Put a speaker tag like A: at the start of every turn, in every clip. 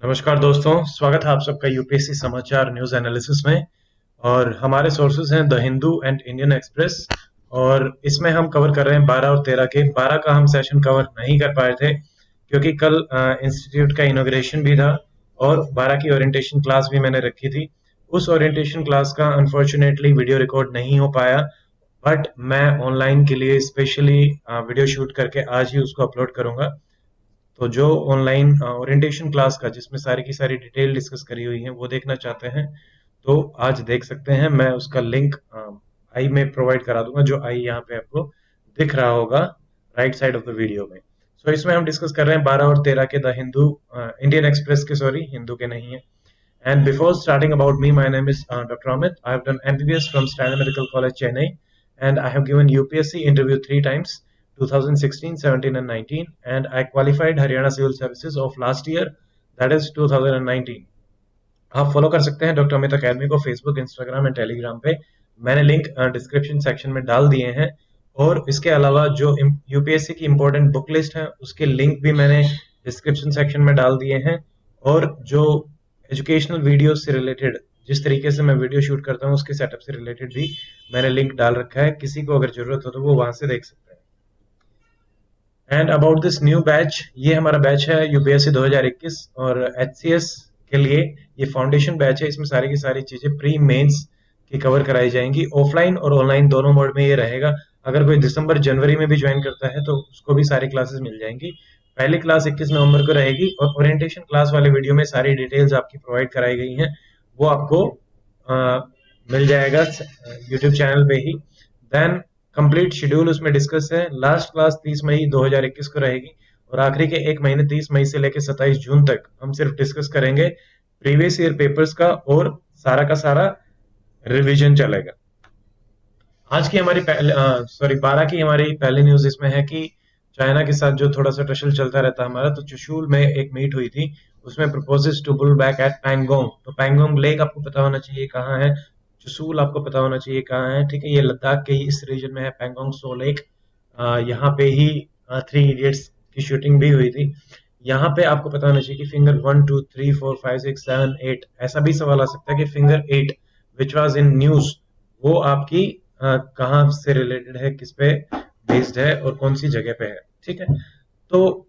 A: नमस्कार दोस्तों, स्वागत है आप सबका यूपीएससी समाचार न्यूज एनालिसिस में। और हमारे सोर्सेज हैं the Hindu and Indian express. और इसमें हम कवर कर रहे हैं 12 और 13 के। 12 का हम सेशन कवर नहीं कर पाए थे क्योंकि कल इंस्टीट्यूट का इनॉग्रेशन भी था और 12 की ओरिएंटेशन क्लास भी मैंने रखी थी। उस ओरिएंटेशन क्लास का अनफॉर्चुनेटली वीडियो रिकॉर्ड नहीं हो पाया, बट मैं ऑनलाइन के लिए स्पेशली वीडियो शूट करके आज ही उसको अपलोड करूंगा। तो जो ऑनलाइन ओरिएंटेशन क्लास का जिसमें सारी की सारी डिटेल डिस्कस करी हुई है वो देखना चाहते हैं तो आज देख सकते हैं। मैं उसका लिंक आई में प्रोवाइड करा दूंगा, जो आई यहाँ पे आपको दिख रहा होगा right side of the video में। सो इसमें हम डिस्कस कर रहे हैं 12 और 13 के द हिंदू इंडियन एक्सप्रेस के, सॉरी हिंदू के नहीं है। And before starting about me, my name is Dr. Amit. I have done MBBS from Stanley Medical College, Chennai, and I have given UPSC interview 3 times, 2016, 17, and 19, and I qualified Haryana Civil Services of last year, that is 2019. आप follow कर सकते हैं doctor Amit academy को Facebook, Instagram and Telegram पे। मैंने link description section में डाल दिए हैं। और इसके अलावा जो यूपीएससी की इंपॉर्टेंट बुक लिस्ट है उसके लिंक भी मैंने डिस्क्रिप्शन सेक्शन में डाल दिए हैं। और जो एजुकेशनल वीडियो से रिलेटेड, जिस तरीके से मैं वीडियो शूट करता हूँ उसके सेटअप से रिलेटेड भी मैंने लिंक डाल रखा है। किसी को अगर जरूरत हो तो वो वहां से देख सकते हैं। And about this new batch, ये हमारा बैच है यूपीएससी 2021 और एचसीएस के लिए। ये फाउंडेशन बैच है, इसमें सारी की सारी चीजें प्री मेंस की कवर कराई जाएंगी। ऑफलाइन और ऑनलाइन दोनों मोड में ये रहेगा। अगर कोई दिसंबर जनवरी में भी ज्वाइन करता है तो उसको भी सारी क्लासेस मिल जाएंगी। पहली क्लास 21 नवंबर को रहेगी और ओरिएंटेशन क्लास वाले वीडियो में सारी डिटेल्स आपकी प्रोवाइड कराई गई हैं। वो आपको मिल जाएगा यूट्यूब चैनल पे ही। देन कंप्लीट शेड्यूल उसमें डिस्कस है। लास्ट क्लास 30 मई 2021 को रहेगी और आखिरी के एक महीने 30 मई से लेकर 27 जून तक हम सिर्फ डिस्कस करेंगे प्रीवियस ईयर पेपर्स का, और सारा का सारा रिवीजन चलेगा। आज की हमारी पहले 12 की हमारी पहली न्यूज इसमें है कि चाइना के साथ जो थोड़ा सा टशल चलता रहता है हमारा, तो चुशूल में एक मीट हुई थी। उसमें proposes to pull back at Pangong. तो पैंगोंग लेक आपको पता होना चाहिए कहाँ है, चुशूल आपको पता होना चाहिए कहाँ है। ठीक है, ये लद्दाख के ही इस रीजन में है पैंगोंग सो लेक। यहाँ पे ही थ्री इडियट्स की शूटिंग भी हुई थी। यहाँ पे आपको पता होना चाहिए कि फिंगर 1 2 3 4 5 6 7 8, ऐसा भी सवाल आ सकता है कि finger 8 which was in news, वो आपकी कहाँ से रिलेटेड है, किस पे बेस्ड है और कौन सी जगह पे है। ठीक है, तो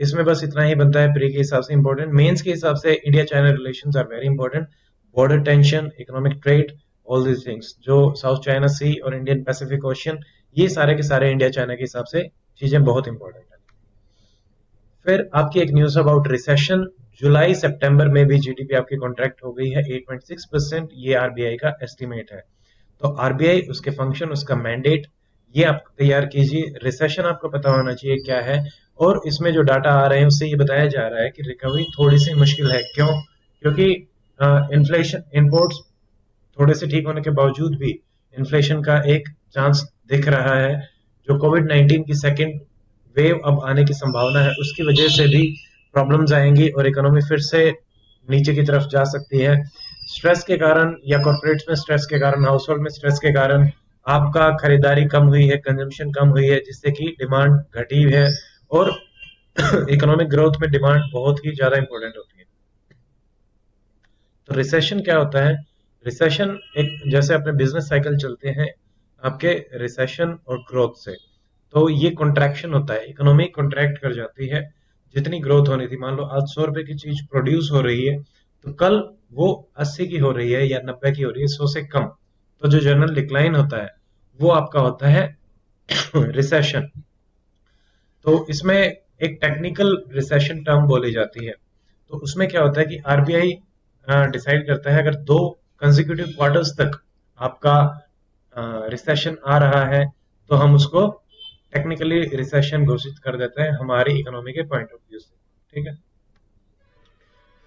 A: इसमें बस इतना ही बनता है। प्री के हिसाब से इंपॉर्टेंट, मेंस के हिसाब से India China relations are very important. Border tension, economic trade, all these things, जो साउथ चाइना सी और इंडियन पैसिफिक ओशियन, ये सारे के सारे इंडिया चाइना के हिसाब से चीजें बहुत इंपॉर्टेंट है। फिर आपकी एक न्यूज अबाउट रिसेशन। जुलाई सितंबर में भी जीडीपी आपकी कॉन्ट्रैक्ट हो गई है 8.6%। ये आरबीआई का एस्टिमेट है। तो आरबीआई, उसके फंक्शन, उसका मैंडेट, ये आप तैयार कीजिए। रिसेशन आपको पता होना चाहिए क्या है। और इसमें जो डाटा आ रहे हैं उससे ये बताया जा रहा है कि रिकवरी थोड़ी सी मुश्किल है। क्यों? क्योंकि इन्फ्लेशन, इंपोर्ट्स थोड़े से ठीक होने के बावजूद भी इन्फ्लेशन का एक चांस दिख रहा है। जो कोविड 19 की सेकेंड वेव अब आने की संभावना है, उसकी वजह से भी प्रॉब्लम्स आएंगी और इकोनॉमी फिर से नीचे की तरफ जा सकती है। स्ट्रेस के कारण, या कॉर्पोरेट्स में स्ट्रेस के कारण, हाउस होल्ड में स्ट्रेस के कारण आपका खरीदारी कम हुई है, कंजम्पशन कम हुई है, जिससे कि डिमांड घटी है। और इकोनॉमिक ग्रोथ में डिमांड बहुत ही ज्यादा इंपॉर्टेंट होती है। तो रिसेशन क्या होता है? रिसेशन एक, जैसे अपने बिजनेस साइकिल चलते हैं आपके रिसेशन और ग्रोथ से, तो ये कॉन्ट्रैक्शन होता है। इकोनॉमी कॉन्ट्रैक्ट कर जाती है। जितनी ग्रोथ होनी थी, मान लो आज 100 रुपए की चीज प्रोड्यूस हो रही है, तो कल वो 80 की हो रही है या 90 की हो रही है, 100 से कम। तो जो जनरल डिक्लाइन होता है वो आपका होता है रिसेशन। तो इसमें एक टेक्निकल रिसेशन टर्म बोली जाती है। तो उसमें क्या होता है कि आरबीआई डिसाइड करता है, अगर 2 कंसेक्यूटिव क्वार्टर्स तक आपका रिसेशन आ रहा है तो हम उसको टेक्निकली रिसेशन घोषित कर देते हैं हमारी इकोनॉमी के पॉइंट ऑफ व्यू से। ठीक है,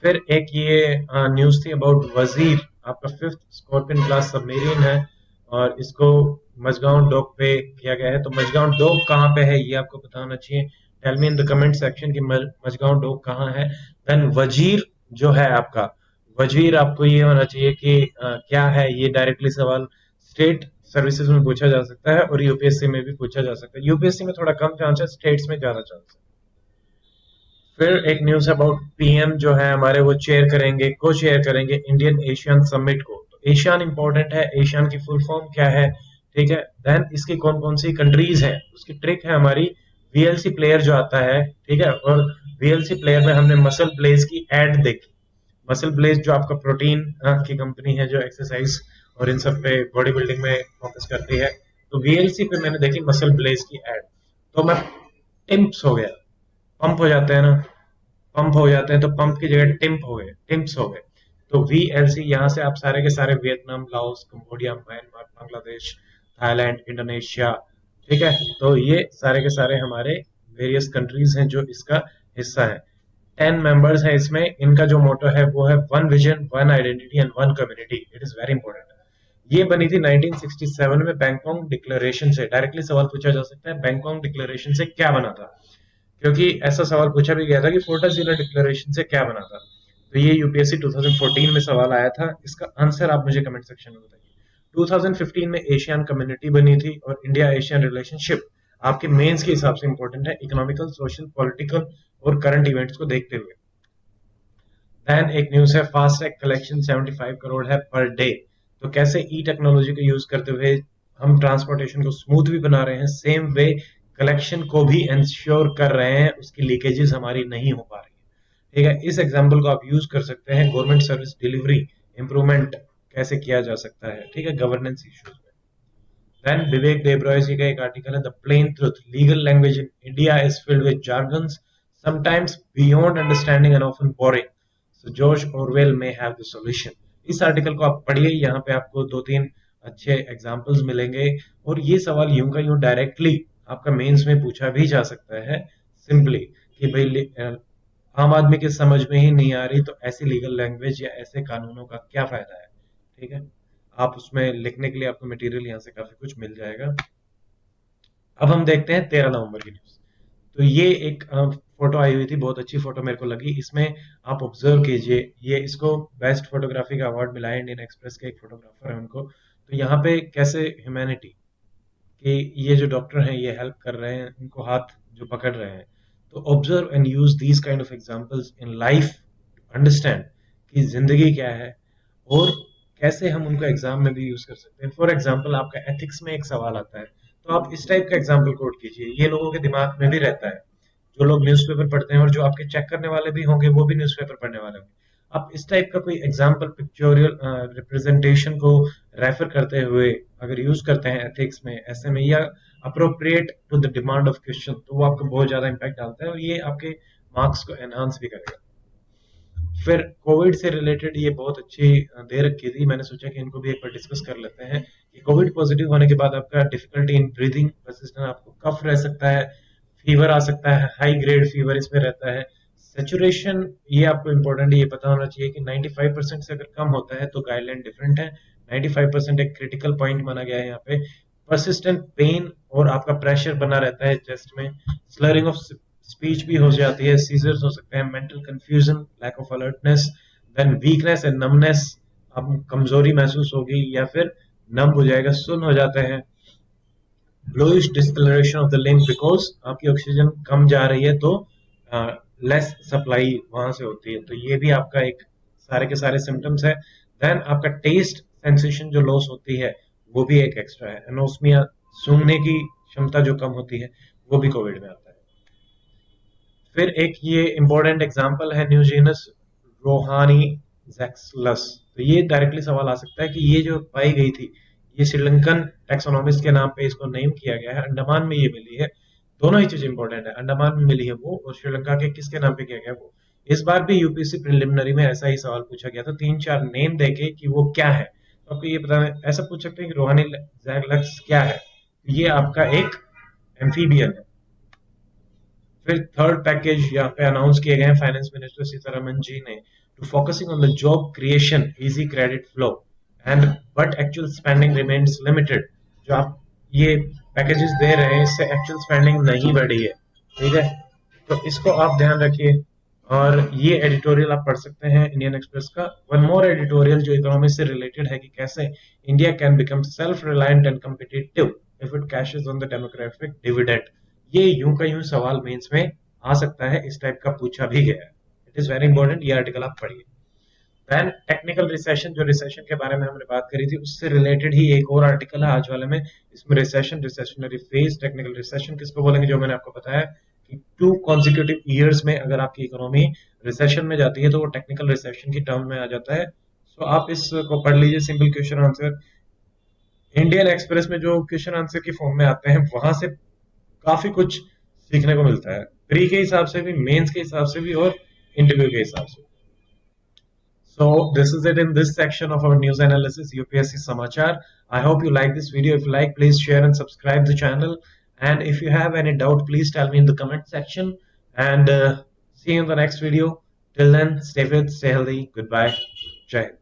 A: फिर एक ये न्यूज थी अबाउट वजीर। आपका 5th स्कॉर्पियन क्लास सबमरीन है और इसको मजगांव डॉक पे किया गया है। तो मजगांव डॉक कहाँ पे है ये आपको पता होना चाहिए। Tell me in the comment section कि मजगांव डॉक कहाँ है। देन वजीर जो है आपका, वजीर आपको ये होना चाहिए कि क्या है। ये डायरेक्टली सवाल स्टेट सर्विसेज में पूछा जा सकता है और यूपीएससी में भी पूछा जा सकता है। यूपीएससी में थोड़ा कम चांस है, स्टेट्स में ज्यादा चांस है। फिर एक न्यूज अबाउट पीएम जो है हमारे, वो चेयर करेंगे, को चेयर करेंगे इंडियन एशियन समिट को। तो एशियन इंपॉर्टेंट है, एशियन की फुल फॉर्म क्या है, ठीक है। देन इसकी कौन कौन सी कंट्रीज है, उसकी ट्रिक है हमारी। वीएलसी प्लेयर जो आता है, ठीक है, और वीएलसी प्लेयर में हमने मसल ब्लेज की एड देखी। मसल ब्लेज जो आपका प्रोटीन की कंपनी है, जो एक्सरसाइज और इन सब पे बॉडी बिल्डिंग में फोकस करती है, तो वीएलसी पे मैंने देखी मसल ब्लेज की एड। तो मैं टिम्प्स हो गया, पंप हो जाते हैं ना, पंप हो जाते हैं, तो पंप की जगह टिम्प हो गए, टिम्प्स हो गए। तो वीएलसी यहाँ से आप सारे के सारे Vietnam, Laos, Cambodia, Myanmar, Bangladesh, Thailand, Indonesia, ठीक है, तो ये सारे के सारे हमारे वेरियस कंट्रीज हैं जो इसका हिस्सा है। 10 मेंबर्स हैं इसमें। इनका जो मोटो है वो है one vision, one identity and one community. It is very important. ये बनी थी 1967 में बैंकॉक डिक्लेरेशन से। डायरेक्टली सवाल पूछा जा सकता है, बैंकॉक डिक्लेरेशन से क्या बना था, क्योंकि ऐसा सवाल पूछा भी गया था कि फोर्टासिला डिक्लेरेशन से क्या बना था। तो ये यूपीएससी 2014 में सवाल आया था। इसका आंसर आप मुझे कमेंट सेक्शन में बताइए। 2015 में एशियन कम्युनिटी बनी थी, और इंडिया एशियन रिलेशनशिप आपके मेंस के हिसाब से इंपॉर्टेंट है, इकोनॉमिकल, सोशल, पॉलिटिकल और करंट इवेंट्स को देखते हुए। देन एक न्यूज है, फास्ट टैग कलेक्शन 75 करोड़ है पर डे। तो कैसे ई टेक्नोलॉजी का यूज करते हुए हम ट्रांसपोर्टेशन को स्मूथ भी बना रहे हैं, सेम वे कलेक्शन को भी इंश्योर कर रहे हैं, उसकी लीकेजेस हमारी नहीं हो पा रही है, ठीक है। इस एग्जांपल को आप यूज कर सकते हैं गवर्नमेंट सर्विस डिलीवरी इंप्रूवमेंट कैसे किया जा सकता है, ठीक है, गवर्नेंस इश्यूज में। देन विवेक देबरॉय जी का एक आर्टिकल है, the plain truth, legal language in India is filled with jargons, sometimes beyond understanding and often boring. So George Orwell may have the solution. इस आर्टिकल को आप पढ़िए, यहाँ पे आपको दो तीन अच्छे एग्जाम्पल्स मिलेंगे। और ये सवाल यूं का यूं डायरेक्टली आपका मेंस में पूछा भी जा सकता है, सिंपली कि भाई आम आदमी के समझ में ही नहीं आ रही, तो ऐसी लीगल लैंग्वेज या ऐसे कानूनों का क्या फायदा है, ठीक है। आप उसमें लिखने के लिए आपको मटेरियल यहाँ से काफी कुछ मिल जाएगा। अब हम देखते हैं 13 नवंबर की न्यूज। तो ये एक फोटो आई हुई थी, बहुत अच्छी फोटो मेरे को लगी। इसमें आप ऑब्जर्व कीजिए, ये इसको बेस्ट फोटोग्राफी का अवार्ड मिला है, इंडियन एक्सप्रेस के एक फोटोग्राफर है उनको। तो यहाँ पे कैसे ह्यूमैनिटी कि ये जो डॉक्टर हैं ये हेल्प कर रहे हैं, उनको हाथ जो पकड़ रहे हैं। तो observe and use these kind of examples in life, understand कि जिंदगी क्या है, और कैसे हम उनको एग्जाम में भी यूज कर सकते हैं। फॉर एग्जाम्पल, आपका एथिक्स में एक सवाल आता है, तो आप इस टाइप का एग्जाम्पल कोट कीजिए, ये लोगों के दिमाग में भी रहता है। जो लोग न्यूज़पेपर पढ़ते हैं, और जो आपके चेक करने वाले भी होंगे वो भी न्यूज़पेपर पढ़ने वाले होंगे। आप इस टाइप का कोई एग्जाम्पल, पिक्चोरियल रिप्रेजेंटेशन को रेफर करते हुए अगर यूज करते हैं एथिक्स में, ऐसे में, या appropriate to the demand of question, तो वो आपको बहुत ज्यादा इंपैक्ट डालता है, और ये आपके मार्क्स को एनहांस भी करेगा। फिर कोविड से रिलेटेड ये बहुत अच्छी दे रखी थी, मैंने सोचा कि इनको भी एक बार डिस्कस कर लेते हैं कि कोविड पॉजिटिव होने के बाद आपका डिफिकल्टी इन ब्रीदिंग परसिस्टेंट, आपको कफ रह सकता है, फीवर आ सकता है, हाई ग्रेड फीवर इसमें रहता है। सेचुरेशन, ये आपको इंपॉर्टेंट ये पता होना चाहिए कि 95% से अगर कम होता है तो गाइडलाइन डिफरेंट है। 95% एक क्रिटिकल पॉइंट माना गया है यहाँ पे। परसिस्टेंट पेन और आपका प्रेशर बना रहता है चेस्ट में। स्लरिंग ऑफ स्पीच भी हो जाती है, सीजर्स हो सकते हैं, mental confusion, lack of alertness, then weakness and numbness, आप कमजोरी महसूस होगी या फिर नम हो जाएगा, सुन हो जाते हैं। Bluish discoloration of the lymph, because आपकी ऑक्सीजन कम जा रही है, तो लेस सप्लाई वहां से होती है। तो ये भी आपका एक सारे के सारे सिम्टम्स है। देन आपका टेस्ट सेंसेशन जो लॉस होती है, वो भी एक एक्स्ट्रा है। एनोस्मिया, सूंघने की क्षमता जो कम होती है, वो भी कोविड में आता है। फिर एक ये इंपॉर्टेंट एग्जांपल है न्यूजीनस रोहानी जैक्सलस। तो ये डायरेक्टली सवाल आ सकता है कि ये जो पाई गई थी, ये श्रीलंकन टैक्सोनॉमिस्ट के नाम पे इसको नेम किया गया है, अंडमान में ये मिली है। दोनों ही चीज इंपॉर्टेंट है, अंडमान में मिली है वो, और श्रीलंका के किसके नाम पे किया गया वो। इस बार भी यूपीएससी प्रिलिमिनरी में ऐसा ही सवाल पूछा गया था, तीन चार नेम देके कि वो क्या है। तो आपको ये बताना, ऐसा पूछ सकते हैं कि रोहानी जैक्सलस क्या है। ये आपका एक एम्फीबियन है। फिर थर्ड पैकेज यहाँ पे अनाउंस किए गए हैं फाइनेंस मिनिस्टर सीतारमन जी ने, to focusing on the job creation, easy credit flow and but actual spending remains limited. जो आप ये पैकेजेस दे रहे हैं, इससे एक्चुअल स्पेंडिंग नहीं बढ़ी है, ठीक है, तो इसको आप ध्यान रखिए। और ये एडिटोरियल आप पढ़ सकते हैं इंडियन एक्सप्रेस का। वन मोर एडिटोरियल जो इकोनॉमी से रिलेटेड है, कि कैसे India can become self reliant and competitive if it caches on the demographic dividend. ये यूं का यूं सवाल मेंस में आ सकता है, इस टाइप का पूछा भी गया है। इट इज वेरी इंपॉर्टेंट, ये आर्टिकल आप पढ़िए। देन टेक्निकल रिसेशन, जो रिसेशन के बारे में हमने बात करी थी, उससे रिलेटेड ही एक और आर्टिकल है आज वाले में। इसमें recession, recessionary phase, technical recession किसको बोलेंगे, जो मैंने आपको बताया कि 2 consecutive ईयर्स में अगर आपकी इकोनॉमी रिसेशन में जाती है तो वो टेक्निकल रिसेशन की टर्म में आ जाता है। सो आप इसको पढ़ लीजिए, simple question answer. Indian express में जो क्वेश्चन आंसर की फॉर्म में आते हैं वहां से काफी कुछ सीखने को मिलता है, प्री के हिसाब से भी, मेंस के हिसाब से भी, और इंटरव्यू के हिसाब से। So this is it in this section of our news analysis UPSC Samachar. I hope you like this video. If you like, please share and subscribe the channel. And if you have any doubt, please tell me in the comment section. And see you in the next video. Till then, stay fit, stay healthy. Goodbye. Jai Hind.